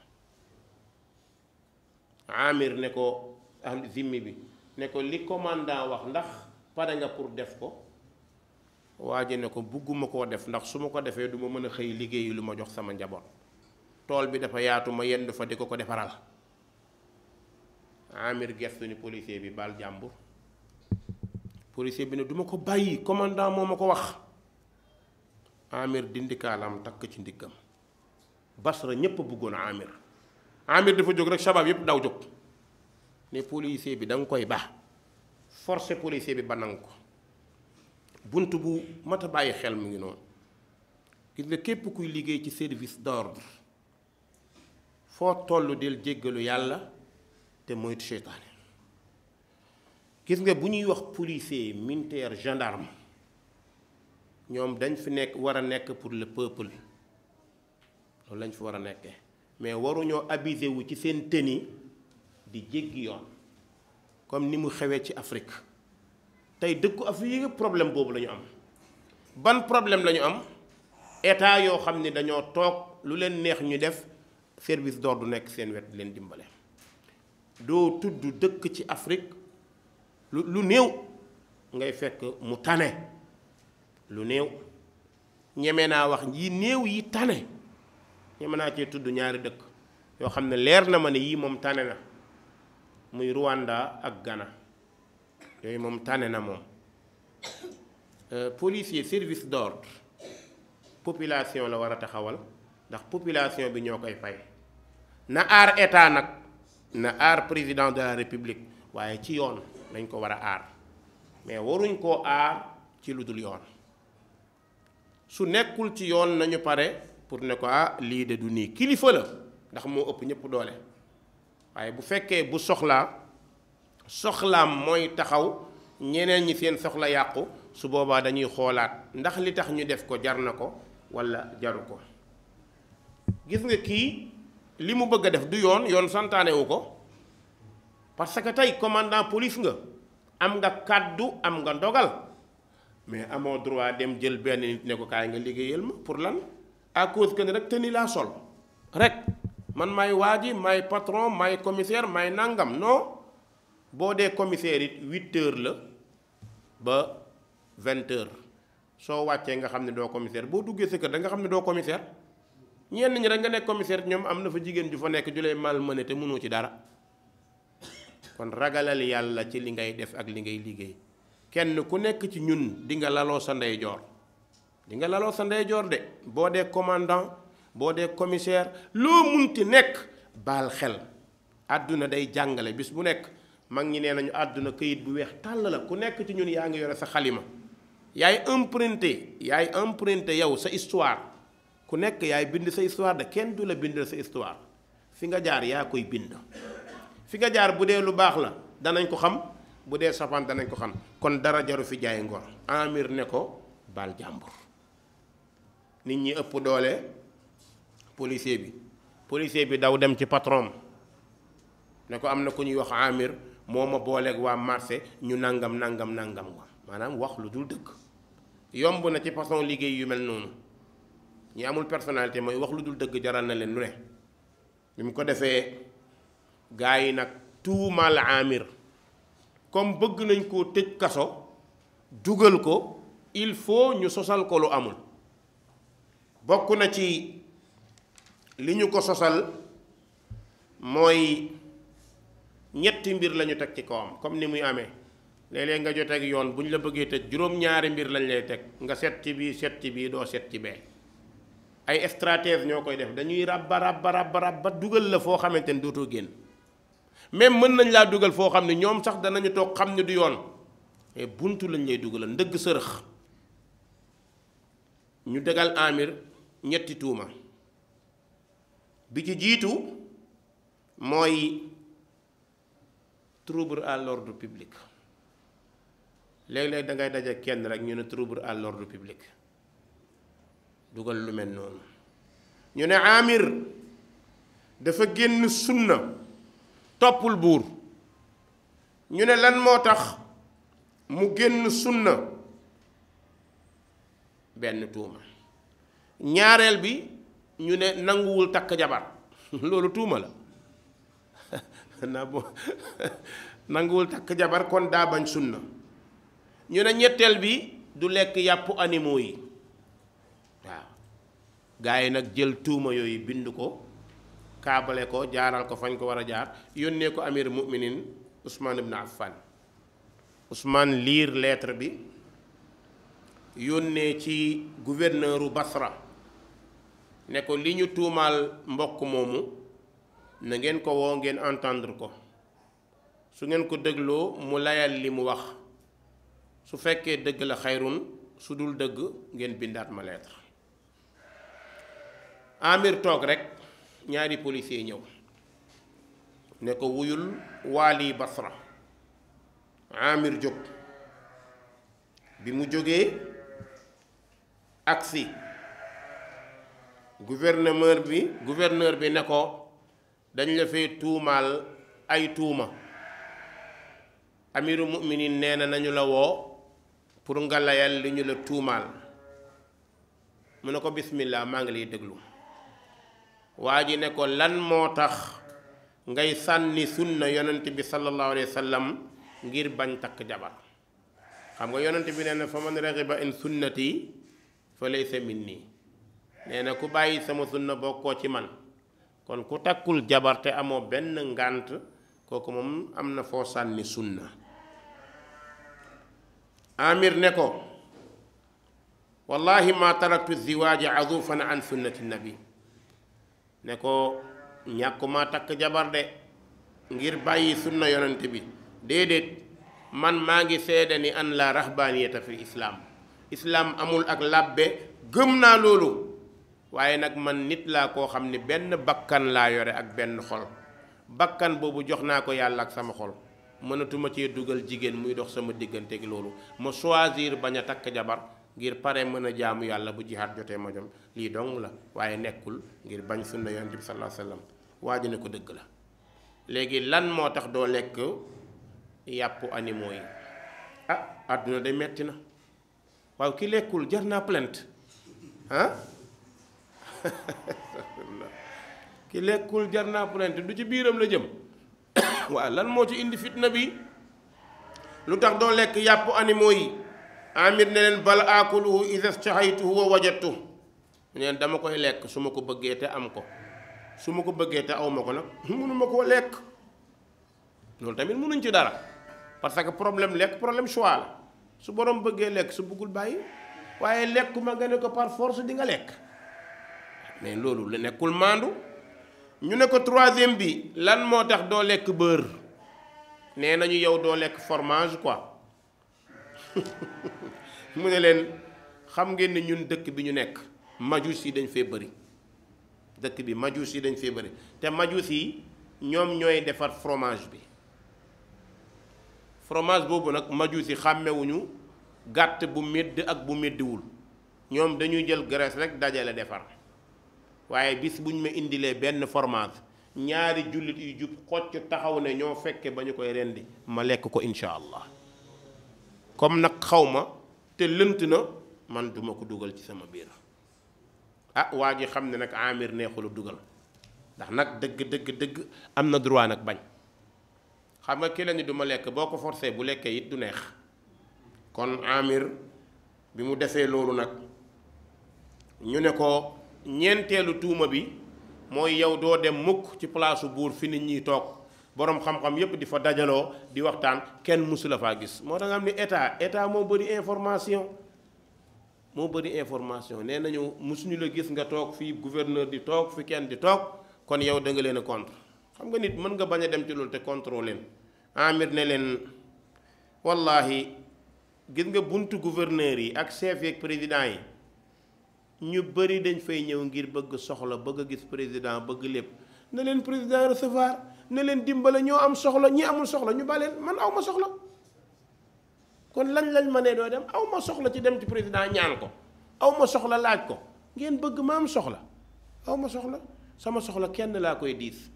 Amir ne ko am zimmi bi ne ko li commandant wax ndax pare nga pour def ko waa ji ne ko bugguma koo def ndax su ma ko defee du ma mën a xëy liggéeyi lu ma jox sama njaboot tool bi dafa yaatu ma yendu fa di ko defaral. Amir gestu ni policier bi baal jàmbur policier bi ne duma ko bàyyi commandant moo ma ko wax. Amir dindi kaalam takk ci ndiggam Basra ñépp bëggoon Amir dafa jóg rek sabab yépp daw jóg ne policier bi da nga koy baax forcé policier bi ba nangu ko. bunt bu mat a bàyyi xel mu ngi noonu gis nga képp kuy liggéey ci service d'ordre foo tollu del jéggalu yàlla te moytu seytaane. gis nga bu ñuy wax policier militaire gendarme ñoom dañ fi nekk war a nekk pour le peuple loolu lañ fi war a nekkee mais waruñoo abusé wu ci seen tenue di jéggi yoon comme ni mu xewee ci Afrique tey dëkku Afrique yëpp problème boobu la ñu am. ban problème la ñu am état yoo xam ne dañoo toog lu leen neex ñu def service d'ordre du nekk seen wet leen dimbale. doo tudd dëkk ci Afrique lu néew ngay fekk mu tane lu néew ñeme naa wax yi néew yi tane ñeme naa cee tudd ñaari dëkk yoo xam ne leer na ma ne yii moom tane na muy Rwanda ak Ghana yooyu moom tane na moom. Policier service d'ordre population la war a taxawal ndax population bi ñoo koy fay na aar état nag na aar président de la république waaye ci yoon lañ ko war a aar mais waruñ koo aar ci lu dul yoon. su nekkul ci yoon nañu pare pour ne ko lii de du nii kilifa la ndax moo ëpp ñëpp doole waaye bu fekkee bu soxlaam mooy taxaw ñeneen ñi seen soxla yàqu su boobaa dañuy xoolaat ndax li tax ñu def ko jar na ko walla jaru ko. gis nga kii li mu bëgg a def du yoon santaane wu ko parce que tey commandant police nga am nga kàddu am nga ndogal mais amoo droit dem jël benn nit ne ko kaay nga liggéeyal ma pour lan à cause que ne rek te ni laa sol rek man maay waaji maay patron maay commissaire maay nangam non boo dee commissaire it 8 heures la ba 20 heures soo wàccee nga xam ne doo commissaire boo duggee sa kër da nga xam ne doo commissaire ñenn ñi rek nga nekk commissaire ñoom am na fa jigéen ju fa nekk ju lay malmené te mënoo ci dara. kon ragalal yàlla ci li ngay def ak li ngay liggéey kenn ku nekk ci ñun di nga laloo sa ndeyjoor de boo dee commandant boo dee commissaire loo munti nekk baal xel àdduna day jàngale bis bu nekk mag ñi nee nañu àdduna këyit bu weex tàll la ku nekk ci ñun yaa ngi yore sa xalima yaay emprunté yow sa histoire ku nekk yaay bind sa histoire de kenn du la bindal sa histoire fi nga jaar yaa koy bind fi nga jaar bu dee lu baax la danañ ko xam bu dee safaan danañ ko xam kon dara jaru fi jaay ngor. Amir ne ko baal jàmbur nit ñi ëpp doole policier bi daw dem ci patron ne ko am na ku ñuy wax Amir moo ma booleeg waa marché ñu nangam maanaam wax lu dul dëgg yomb na ci façon liggéey yu mel noonu ñi amul personnalité mooy wax lu dul dëgg jaral na leen lu ne. bi mu ko defee gaa yi nag tuumaal Amir comme bëgg nañ koo tëj kaso dugal ko il faut ñu sosal ko lu amul bokk na ci li ñu ko sosal mooy ñetti mbir lañu teg ci kawam comme ni muy amee léeg-léeg nga jot ak yoon bu ñu la bëggee tëj juróom-ñaari mbir lañ lay teg nga set ci bii set ci bii doo set ci bee ay stratège ñoo koy def dañuy rabba dugal la foo xamante ni dootoo génn même mën nañ laa dugal foo xam ne ñoom sax danañu toog xam ne du yoon mais buntu lañ lay dugalal ndëgg sërëx ñu degal Amir ñetti tuuma bi ci jiitu mooy trouble à l'ordre public léeg-léeg da ngay daje kenn rek ñu ne trouble à l'ordre public dugal lu mel noonu ñu ne Amir dafa génn sunna toppul buur ñu ne lan moo tax mu génn sunna benn tuuma ñaareel bi ñu ne nanguwul takk jabar loolu tuuma la naa bo nanguwul takk jabar kon daa bañ sunna ñu ne ñetteel bi du lekk yàppu animaux yi waaw gaa yi nag jël tuuma yooyu bind ko kaabale ko jaaral ko fañ ko war a jaar yónnee ko amir muminin Ousmane ibn Affan Ousmane liir lettre bi yónnee ci gouverneuru Basra ne ko li ñu tuumaal mbokk moomu na ngeen ko woo ngeen entendre ko su ngeen ko dégloo mu layal li mu wax su fekkee dëgg la xayrun su dul dëgg ngeen bindaat ma lettre Amir toog rek ñaari policier ñëw ne ko wuyul waali Basra Amir jóg bi mu jógee agsi gouverneur bi ne ko dañ la fee tuumaal ay tuuma amiru muminin nee na nañu la woo pour nga layal li ñu la tuumaal mu ne ko bismillah maa ngi lay déglu waa ji ne ko lan moo tax ngay sànni sunna yonent bi sallallahu alayhi wa sallam ngir bañ takk jabar xam nga yonent bi nee na fa man raxiba in sunnati fa laysa minni nee na ku bàyyi sama sunna bokkoo ci man kon ku takkul jabar te amoo benn ngànt kooku moom am na foo sànni sunna Amir ne ko wallahi ma taraktu ziwaaja azufan an sunnati nabi ne ko ñàkkuma takk jabar de ngir bàyyi sunna yonent bi déedéet man maa ngi seede ni an la rahbaniyata fi islaam amul ak làbbe gëm naa loolu waaye nag man nit laa koo xam ne benn bakkan laa yore ak benn xol bakkan boobu jox naa ko yàlla ak sama xol mënatuma cee dugal jigéen muy dox sama diggante ak loolu ma choisir bañ a takk jabar ngir pare mën a jaamu yàlla bu jihaad jotee ma jom lii dong la waaye nekkul ngir bañ sunna yonent bi sallallahu alayhi wasallam waa ji ne ko dëgg la léegi lan moo tax doo lekk yàppu animaux yi ah àdduna de metti na waaw ki lekkul jar naa plainte ah ki lekkul jar naa plainte du ci biiram la jëm waaw lan moo ci indi fitna bi lu tax doo lekk yàppu animaux yi Amir ne leen bal akuluhu idha stahaytuhu wa wajadtu neen dama koy lekk su ma ko bëggee te am ko su ma ko bëggee te aw ma ko nag mënuma koo lekk loolu tamit mënuñ ci dara parce que problème lekk problème choix la su borom bëggee lekk su bëggul bàyyi waaye lekkuma nga ne ko par force di nga lekk mais loolu la nekkul maandu ñu ne ko troisième bi lan moo tax doo lekk beurre nee nañu yow doo lekk fromage quoi mu ne leen xam ngeen ne ñun dëkk bi ñu nekk majuus yi dañ fee bëri dëkk bi majuus yi dañ fee bëri te majuus yi ñoom ñooy defar fromage bi fromage boobu nag majuus yi xàmmewuñu gàtt bu médd ak bu méddiwul ñoom dañuy jël graisse rek dajale defar waaye bis bu ñu ma indilee benn fromage ñaari jullit yu jub xocc taxaw ne ñoo fekke ba ñu koy rendi ma lekk ko incha allah comme nag xaw ma te lënt na man duma ko dugal ci sama biir ah waa ji xam ne nag Amir neexulu dugal ndax nag dëgg am na droit nag bañ xam nga ki la ni du ma lekk boo ko forcé bu lekkee it du neex kon Amir bi mu defee loolu nag ñu ne ko ñeenteelu tuuma bi mooy yow doo dem mukk ci palaasu buur fi nit ñi toog boroom xam-xam yépp di fa dajaloo di waxtaan kenn mësu la faa gis. moo tax nga xam ni état moo bëri information nee nañu mësuñu la gis nga toog fii gouverneur di toog fi kenn di toog kon yow da nga leen a contre. xam nga nit mën nga bañ a dem ci loolu te contrôle leen. Amir ne leen wallahi gis nga buntu gouverneur yi ak chef yeeg président yi ñu bëri dañ fay ñëw ngir bëgg soxla bëgg a gis président bëgg lépp na leen président recevoir ne leen dimbale ñoo am soxla ñi amul soxla ñu baleen man aw ma soxla kon lañ ma ne doo dem aw ma soxla ci dem ci président ñaan ko aw ma soxla laaj ko ngeen bëgg ma am soxla aw ma soxla sama soxla kenn laa koy diis.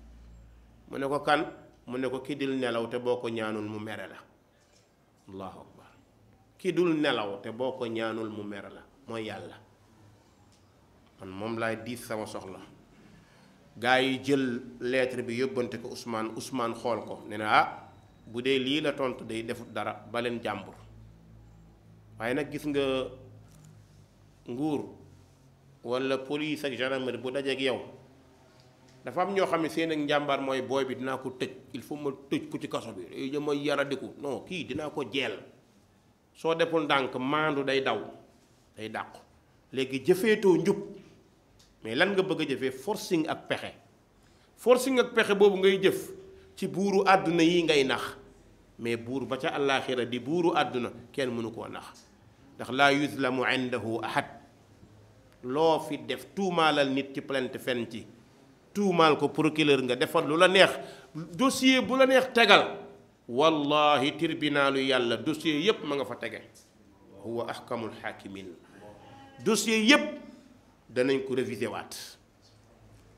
mu ne ko kan mu ne ko ki dul nelaw te boo ko ñaanul mu mere la. allahu akbar ki dul nelaw te boo ko ñaanul mu mere la mooy yàlla. man moom laay diis sama soxla. gaa yi jël lettre bi yóbbante ko Ousmane xool ko ne na bu dee lii la tontu day defut dara baleen jàmbur. waaye nag gis nga nguur walla police ak gendarmerie bu dajeek yow dafa am ñoo xam ne seen ak njàmbaar mooy booy bi dinaa ko tëj il faut ma tëj ko ci kaso bi day ma yaradiku non kii dinaa ko jeel. soo deful ndànk maandu day daw day dàqu léegi jëfeetoo njub mais lan nga bëgg a jëfee forcing ak pexe boobu ngay jëf ci buuru àdduna yi ngay nax mais buur ba ca àllaaxira di buuru àdduna kenn mënu koo nax ndax laa yuzlamu indahu ahad. loo fi def tuumaalal nit ci plainte fen ci tuumaal ko procureur nga defal lu la neex dossier bu la neex tegal wallahi tribunaalu yàlla dossier yépp ma nga fa tege huwa ahkamul hakimin. dossier yépp danañ ko réviser waat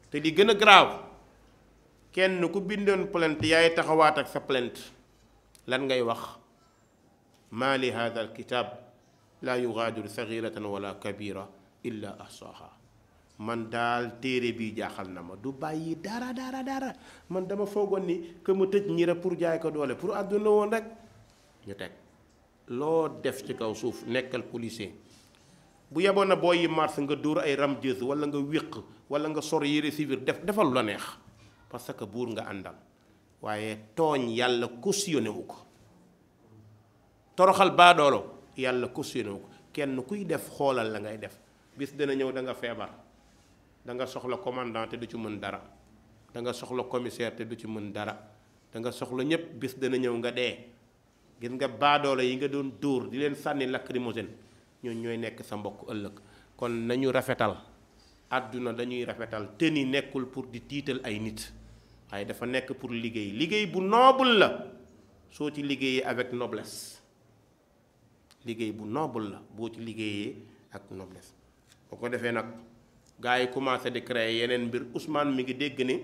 te li gën a grave kenn ku bindoon plainte yaay taxawaat ak sa plainte lan ngay wax maa li hada al kitab laa yugaadiru saghiratan wala kabira illa ahsaha. man daal téere bi jaaxal na ma du bàyyi dara man dama foogoon ni que mu tëj ñi rek pour jaay ko doole pour àdduna woon rek ñu teg loo def ci kaw suuf nekkal policier bu yeboon na booy yi mars nga dóor ay ramjeuse wala nga wéq wala nga sor yére civil defal la neex parce que buur nga àndal waaye tooñ yàlla cautionné wu ko toroxal baadoolo yàlla cautionné wu ko kenn kuy def xoolal la ngay def bis dina ñëw da nga feebar da nga soxla commandant te du ci mën dara da nga soxla commissaire te du ci mën dara da nga soxla ñépp bis dina ñëw nga dee gis nga baadoolo yi nga doon dóor di leen sànni lacrymogène ñooñu ñooy nekk sa mbokk ëllëg kon nañu rafetal àdduna dañuy rafetal te ni nekkul pour di tiital ay nit waaye dafa nekk pour liggéey bu noble la soo ci liggéeyee avec noblesse liggéey bu noble la boo ci liggéeyee ak noblesse. boo ko defee nag gars yi commencé di créer yeneen mbir. Ousmane mi ngi dégg ni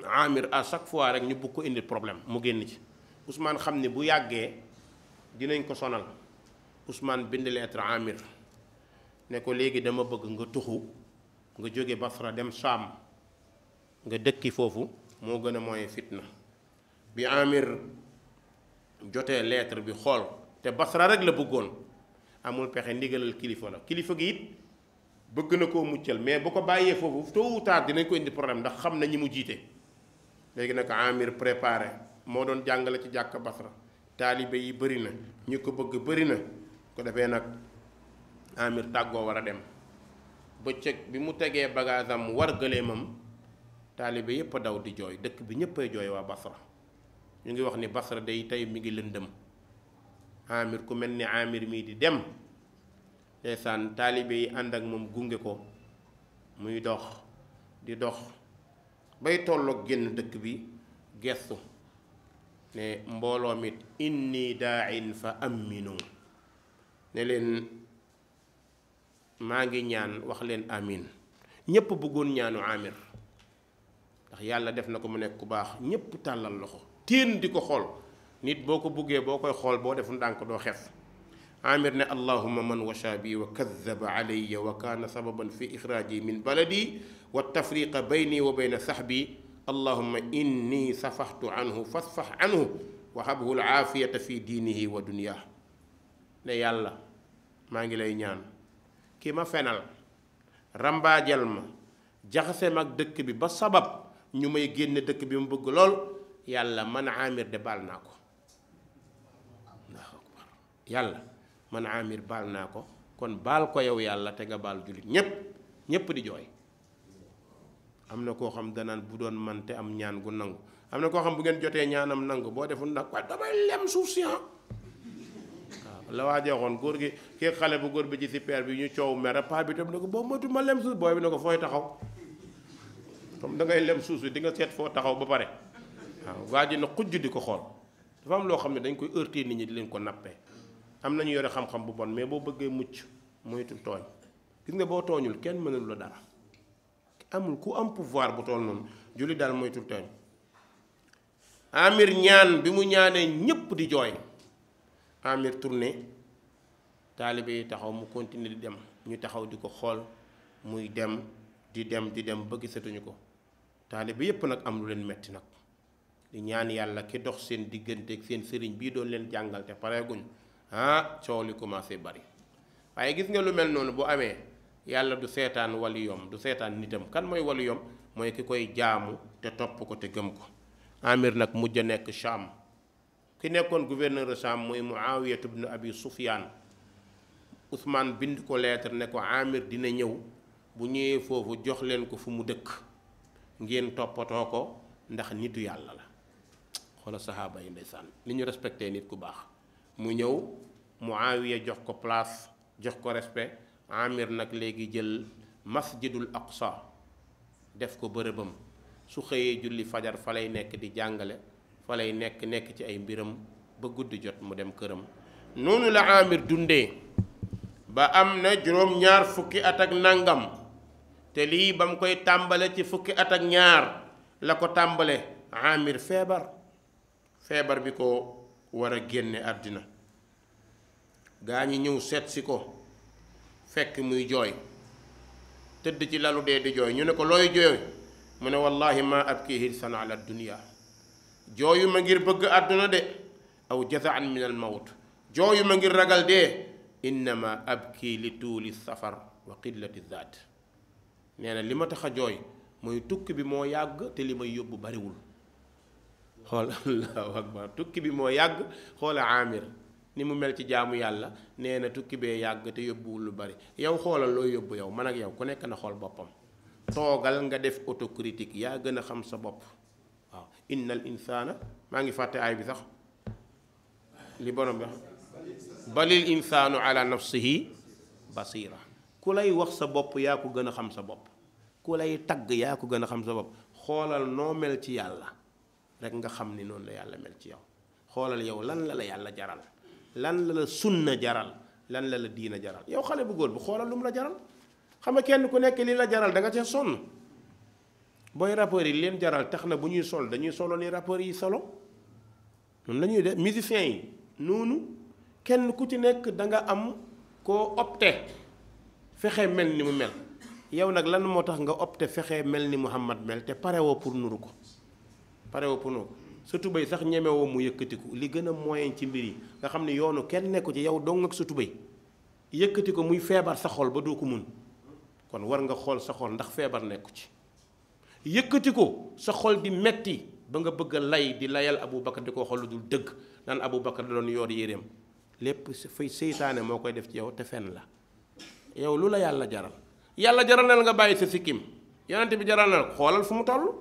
Amir à chaque fois rek ñu bëgg ko indi problème mu génn ci. Ousmane xam ni bu yàggee dinañ ko sonal. Ousmane bind lettre Amir ne ko léegi dama bëgg nga tuxu nga jóge Basra dem Saam nga dëkki foofu moo gën a mooy fitna. bi Amir jotee lettre bi xool te Basra rek la bëggoon amul pexe ndigalal kilifa la kilifa gi it bëgg na koo muccal mais bu ko bàyyee foofu tôt ou tard dinañ ko indi problème ndax xam na ñi mu jiite. léegi nag Amir préparé moo doon jàngale ci jàkka Basra taalibe yi bëri na ñu ko bëgg bëri na ko defee nag Amir tàggoo war a dem bëccëg bi mu tegee bagaasam war gëleemam taalibe yépp a daw di jooy dëkk bi ñéppay jooy waa Basra ñu ngi wax ni Basra day tey mi ngi lëndëm Amir ku mel ni Amir mii di dem ndeysaan taalibe yi ànd ak moom gunge ko muy dox di dox bay tolloog génn dëkk bi gestu ne mbooloo mit inni daa'in fa aminu ne leen maa ngi ñaan wax leen amin ñépp bëggoon ñaanu Amir ndax yàlla def na ko mu nekk ku baax ñépp tàllal loxo teen di ko xool nit boo ko buggee boo koy xool boo defu ndànk doo xef Amir ne allahumma man washa bi wa kadaba alayya wa kaana sababan fi ixraaji min baladi wa tafriqa bayni wa bayna sahbi allahumma inni safaxtu anhu fasfax anhu wa habhu alaafiyata fi diinihi wa dunyaa ne yàlla maa ngi lay ñaan ki ma fenal rambaajal ma jaxase mag dëkk bi ba sabab ñu may génne dëkk bi mu bëgg lool yàlla man Amir de baal naa ko Allahu akbar yàlla man Amir baal naa ko kon baal ko yow yàlla te nga baal jullit ñépp di jooy. am na koo xam danaan bu doon man te am ñaan gu nangu am na koo xam bu ngeen jotee ñaanam nangu boo deful nag waaye damay lem suuf si waaw la waa joxoon góor gi kii xale bu góor bi ci super bi ñu coow mere paa bi tam ne ko boo moytu ma lem suuf booy bi ne ko fooy taxaw comme da ngay lem suuf si di nga seet foo taxaw ba pare waaw waa ji na xujj di ko xool dafa am loo xam ne dañ koy heurter nit ñi di leen ko nappee am nañu yore xam-xam bu bon mais boo bëggee mucc moytu tooñ gis nga boo tooñul kenn mënul la dara amul ku am pouvoir bu toll noonu julli daal moytu tooñ. Amir ñaan bi mu ñaanee ñépp di jooy Amir tourné taalibe yi taxaw mu continuer di dem ñu taxaw di ko xool muy dem di dem ba gisatuñu ko taalibe yépp nag am lu leen metti nag di ñaan yàlla ki dox seen digganteeg seen sëriñ bii doon leen jàngal te pareeguñ coow li commencé bari waaye gis nga lu mel noonu bu amee yàlla du seetaan waliyom du seetaan nitam kan mooy waliyom mooy ki koy jaamu te topp ko te gëm ko. Amir nag mujj a nekk Sham ki nekkoon gouverneur de Sham mooy Muawiya ibn Abi Sufyaan Ousmane bind ko lettre ne ko Amir dina ñëw bu ñëwee foofu jox leen ko fu mu dëkk ngeen toppatoo ko ndax nitu yàlla la. xoola saxaaba yi ndeysaan li ñu respecté nit ku baax mu ñëw Muawiya jox ko place jox ko respect Amir nag léegi jël masjidul aqsa def ko bërëbam su xëyee julli fajar fa lay nekk di jàngale fa lay nekk ci ay mbiram ba guddi jot mu dem këram. noonu la Amir dundee ba am na juróom-ñaar fukki at ak nangam te lii ba mu koy tàmbale ci fukki at ak ñaar la ko tàmbale Amir feebar bi ko war a génne àddina gaa ñi ñëw seet si ko fekk muy jooy tëdd ci lalu dee di jooy ñu ne ko looy jooy mu ne wallahi ma abki hirsan ala dunia jooyu ma ngir bëgg àdduna de aw jazaan min al mawt jooyu ma ngir ragal dee innama abki li tuuli safar wa qillati zaat nee na li ma tax a jooy mooy tukki bi moo yàgg te li may yóbbu bariwul xool allahu akbar tukki bi moo yàgg xoola Amir ni mu mel ci jaamu yàlla nee na tukki bee yàgg te yóbbuwul lu bari yow xoolal loo yóbbu yow man ak yow ku nekk na xool boppam toogal nga def autocritique yaa gën a xam sa bopp waaw innal insaana maa ngi fàtte aay bi sax li borom bi balil insaanu ala nafsihi basira ku lay wax sa bopp yaa ko gën a xam sa bopp ku lay tagg yaa ko gën a xam sa bopp xoolal noo mel ci yàlla rek nga xam ni noonu la yàlla mel ci yow xoolal yow lan la yàlla jaral lan la sunna jaral lan la diina jaral yow xale bu góor bu xoolal lu mu la jaral xam nga kenn ku nekk li la jaral da nga cee sonn booy rappeurs yi leen jaral tax na bu ñuy sol dañuy solo ni rappeurs yi solo noonu la ñuy def musiciens yi noonu kenn ku ci nekk da nga am koo opté fexe mel ni mu mel yow nag lan moo tax nga opté fexe mel ni Muhammad mel te parewoo pour nuru ko parewoo pour nuru ko sa tubéy sax ñemewoo mu yëkkatiku li gën a moyen ci mbir yi nga xam ne yoonu kenn nekku ci yow dong ak sa tubéy yëkkati ko muy feebar sa xol ba doo ko mun kon war nga xool sa xol ndax feebar nekku ci yëkkati ko sa xol di metti ba nga bëgg a lay di layal Aboubacar di ko xool lu dul dëgg naan Aboubacar da doon yor yéreem lépp fay seytaane moo koy def ci yow te fen la yow lu la yàlla jaral na la nga bàyyi sa sikkim yonente bi jaral na la xoolal fu mu toll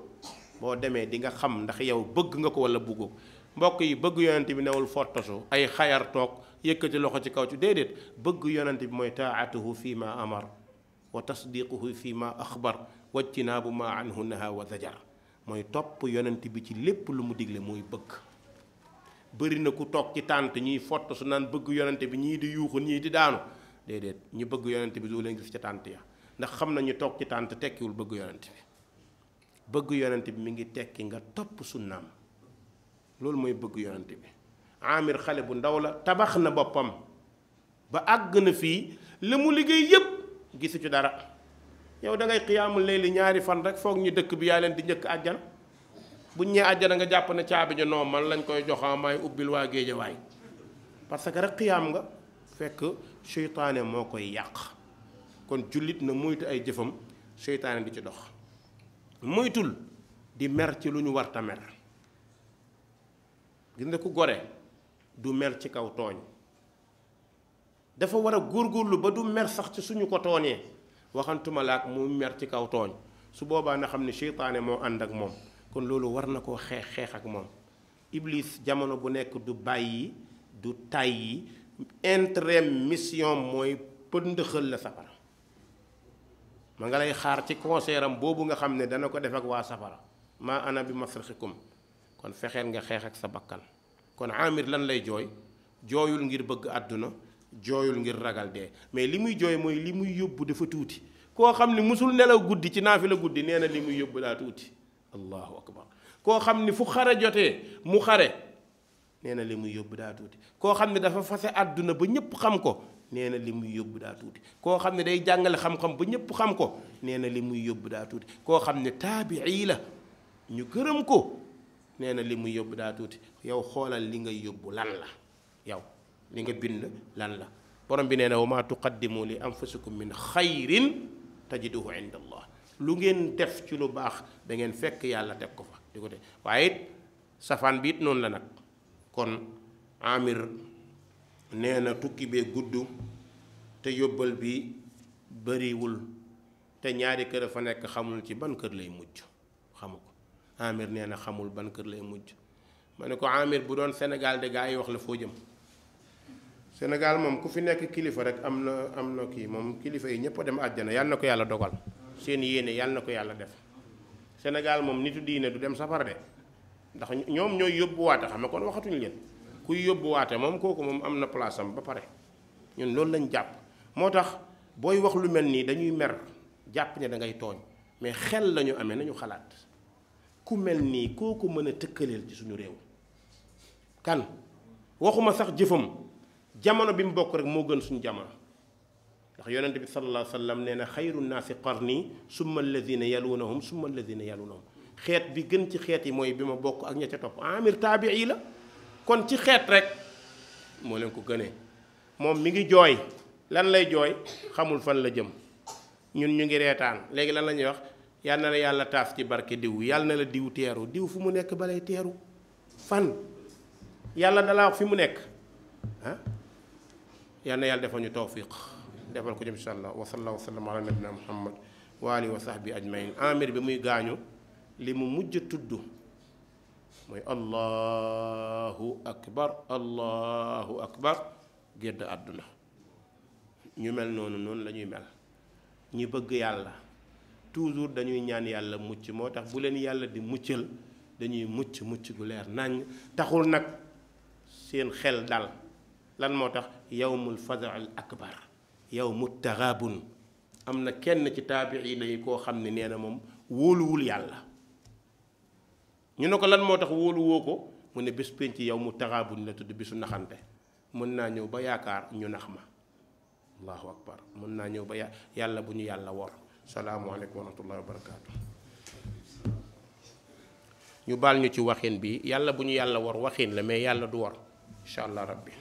boo demee di nga xam ndax yow bëgg nga ko wala bëggoo mbokk yi bëgg yonente bi newul fortasu ay xayar toog yëkkati loxo ci kaw ci déedéet bëgg yonente bi mooy taatuhu fi ma amar wa tasdiquhu fi ma axbar wajtinaabu ma anhu naha wa zajar mooy topp yonent bi ci lépp lu mu digle mooy bëgg. bëri na ku toog ci tànt ñuy fott su naan bëgg yonent bi ñii di yuuxu ñii di daanu déedéet ñu bëgg yonent bi doo leen gis ca tànt ya ndax xam nañu toog ci tànt tekkiwul bëgg yonent bi bëgg yonent bi mi ngi tekki nga topp sunnaam loolu mooy bëgg yonent bi. Amir xale bu ndaw la tabax na boppam ba àgg na fii la mu liggéey yépp gisu ci dara yow da ngay xiyaamul layli ñaari fan rek foog ñu dëkk bi yaa leen di njëkk àjjana buñ ñee àjjana nga jàpp ne caabi ja non man lañ koy joxa may ubbil waa Géejawaay parce que rek xiyaam nga fekk seytaane moo koy yàq kon jullit na moytu ay jëfam seytaane di ci dox. moytul di mer ci lu ñu warta mer. gis nga ku gore du mer ci kaw tooñ, dafa war a góorgóorlu ba du mer sax ci suñu ko tooñee, waxantuma laak mu mer ci kaw tooñ. su boobaa na xam ne seytaane moo ànd ak moom, kon loolu war na koo xeex ak moom. Iblis jamono bu nekk du bàyyi du tàyyi, intérêt mission mooy pëndëxal la safara. ma nga lay xaar ci concert am boobu nga xam ne dana ko def ak waa safara. maa ana bi masrixikum, kon fexeel nga xeex ak sa bakkan. kon Amir lan lay jooy? jooyul ngir bëgg àdduna, jooyul ngir ragal dee, mais li muy jooy mooy li muy yóbbu dafa tuuti. koo xam ni musul nelaw guddi ci naafila guddi nee na li muy yóbbu daa tuuti. allahu akbar. koo xam ni fu xare jotee mu xare nee na li muy yóbbu daa tuuti. koo xam ne dafa fase àdduna ba ñëpp xam ko nee na li muy yóbbu daa tuuti. koo xam ne day jàngale xam-xam ba ñëpp xam ko nee na li muy yóbbu daa tuuti. koo xam ne taabii la ñu gërëm ko nee na li muy yóbbu daa tuuti. yow xoolal li ngay yóbbu lan la, yow li nga bind lan la. borom bi nee na wa maa tuqaddimu li anfusikum min xayrin tajiduhu inda allah. lu ngeen def ci lu baax da ngeen fekk yàlla teg ko fa di ko def. waaye it safaan bi it noonu la nag. kon Amir nee na tukki bee gudd te yóbbal bi bariwul te ñaari kër a fa nekk, xamul ci ban kër lay mujj, xamu ko. Amir nee na xamul ban kër lay mujj. ma ne ko Amir bu doon Sénégal de gaa yi wax la foo jëm. Sénégal moom ku fi nekk kilifa rek am na kii moom kilifa yi ñëpp a dem àjjana, yàlla na ko yàlla dogal. seen yéene yàlla na ko yàlla def. Sénégal moom nitu diine du dem safara de, ndax ñoom ñooy yóbbuwaate, xam nga kon waxatuñu leen. kuy yóbbuwaate moom kooku moom am na place am ba pare. ñun loolu lañ jàpp. moo tax booy wax lu mel nii dañuy mer jàpp ne da ngay tooñ, mais xel lañu amee, nañu xalaat ku mel nii kooku mën a tëkkaleel ci suñu réew. kan waxuma sax jëfam, jamono bi mu bokk rek moo gën suñu jamono. ndax yonent bi sallallahu alayhi wa sallam nee na xayru naasi qarni summa alladina yalunahum summa alladina yalunahum. xeet bi gën ci xeet yi mooy bi ma bokk ak ña ca topp. Amir taabii la, kon ci xeet rek moo leen ko gënee. moom mi ngi jooy, lan lay jooy? xamul fan la jëm. ñun ñu ngi reetaan. léegi lan la ñuy wax? yal na la yàlla taas ci barke diw, yàlla na la diw teeru. diw fu mu nekk balay teeru fan? yàlla dalaa wax fi mu nekk ah. yal na yàlla defal ñu tawfiq, defal ko jëm insha allah. wa sallallahu wa sallam ala nabina muhammad wa alihi wa sahbi ajmain. Amir bi muy gaañu li mu mujj tudd mooy allahu akbar gédd àdduna. ñu mel noonu la ñuy mel. ñi bëgg yàlla toujours dañuy ñaan yàlla mucc. moo tax bu leen yàlla di muccal dañuy mucc gu leer nañ. taxul nag seen xel dal. lan moo tax? yawmul fazail akbar, yawmu taxaabun. am na kenn ci taabiina yi koo xam ne nee na moom wóoluwul yàlla. ñu ne ko lan moo tax wóoluwoo ko? mu ne bés penc yawmu taxaabun la tudd, bisu naxante. mën naa ñëw ba yaakaar ñu nax ma. allahu akbar. mën naa ñëw ba yàlla bu ñu yàlla wor. salaamualeykum wa rahmatullahi wa barakaatu. ñu baal ñu ci waxin bi, yàlla bu ñu yàlla wor waxin la, mais yàlla du wor incha allah rabbi.